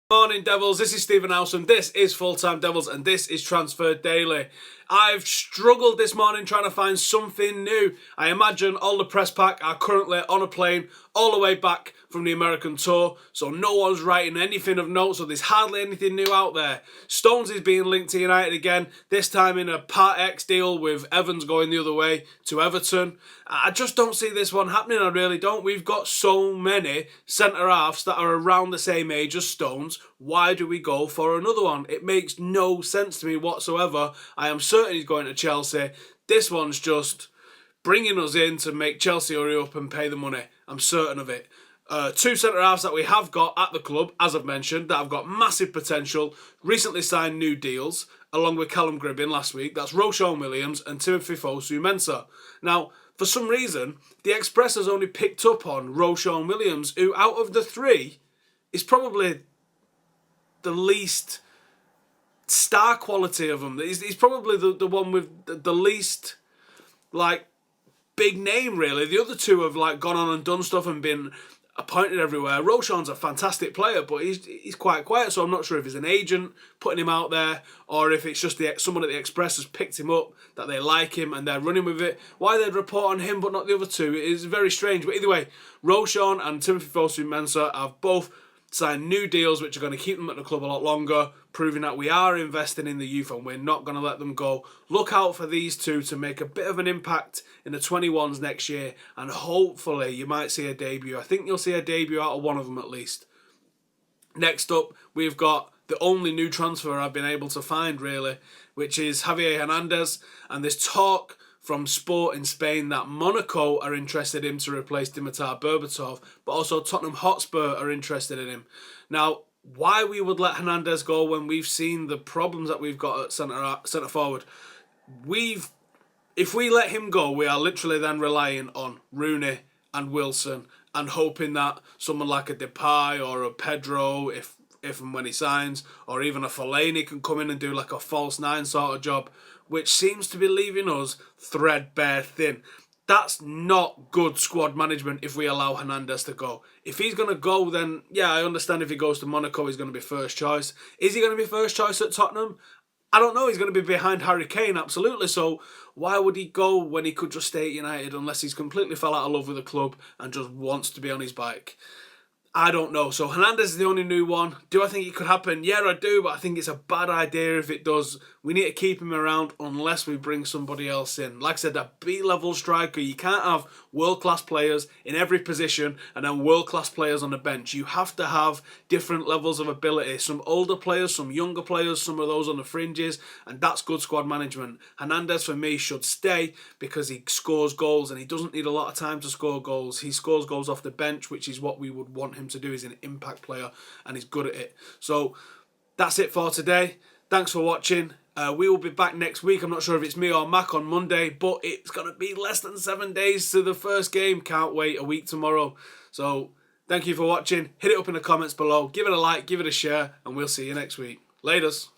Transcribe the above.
Morning Devils, this is Stephen Howson, this is Full Time Devils and this is Transfer Daily. I've struggled this morning trying to find something new. I imagine all the press pack are currently on a plane all the way back from the American tour, so no one's writing anything of note, so there's hardly anything new out there. Stones is being linked to United again, this time in a Part X deal with Evans going the other way to Everton. I just don't see this one happening, I really don't. We've got so many centre-halves that are around the same age as Stones. Why do we go for another one? It makes no sense to me whatsoever. I am certain he's going to Chelsea. This one's just bringing us in to make Chelsea hurry up and pay the money. I'm certain of it. Two centre-halves that we have got at the club, as I've mentioned, that have got massive potential, recently signed new deals, along with Callum Gribbin last week. That's Roshan Williams and Timothy Fosu-Mensah. Now, for some reason, the Express has only picked up on Roshan Williams, who, out of the three, is probably the least star quality of them. He's probably the one with the least, big name, really. The other two have, gone on and done stuff and been appointed everywhere. Roshan's a fantastic player, but he's quite quiet, so I'm not sure if he's an agent putting him out there or if it's just someone at the Express has picked him up, that they like him and they're running with it. Why they'd report on him but not the other two is very strange. But either way, Roshan and Timothy Fosu-Mensah have both signed new deals which are going to keep them at the club a lot longer, proving that we are investing in the youth and we're not going to let them go. Look out for these two to make a bit of an impact in the 21s next year, and hopefully you might see a debut. I think you'll see a debut out of one of them at least. Next up, we've got the only new transfer I've been able to find, really, which is Javier Hernandez, and this talk from Sport in Spain that Monaco are interested in him to replace Dimitar Berbatov, but also Tottenham Hotspur are interested in him. Now, why we would let Hernandez go when we've seen the problems that we've got at centre forward? If we let him go, we are literally then relying on Rooney and Wilson and hoping that someone like a Depay or a Pedro, if and when he signs, or even a Fellaini can come in and do like a false nine sort of job, which seems to be leaving us threadbare thin. That's not good squad management if we allow Hernandez to go. If he's going to go, then yeah, I understand if he goes to Monaco, he's going to be first choice. Is he going to be first choice at Tottenham? I don't know. He's going to be behind Harry Kane, absolutely. So why would he go when he could just stay at United unless he's completely fell out of love with the club and just wants to be on his bike? I don't know. So Hernandez is the only new one. Do I think it could happen? Yeah, I do, but I think it's a bad idea if it does. We need to keep him around unless we bring somebody else in. Like I said, a B-level striker. You can't have world-class players in every position and then world-class players on the bench. You have to have different levels of ability. Some older players, some younger players, some of those on the fringes, and that's good squad management. Hernandez, for me, should stay because he scores goals and he doesn't need a lot of time to score goals. He scores goals off the bench, which is what we would want him to do. He's an impact player and he's good at it. So that's it for today. Thanks for watching. We will be back next week. I'm not sure if it's me or Mac on Monday, but it's going to be less than 7 days to the first game. Can't wait, a week tomorrow. So thank you for watching. Hit it up in the comments below. Give it a like, give it a share, and we'll see you next week. Laters.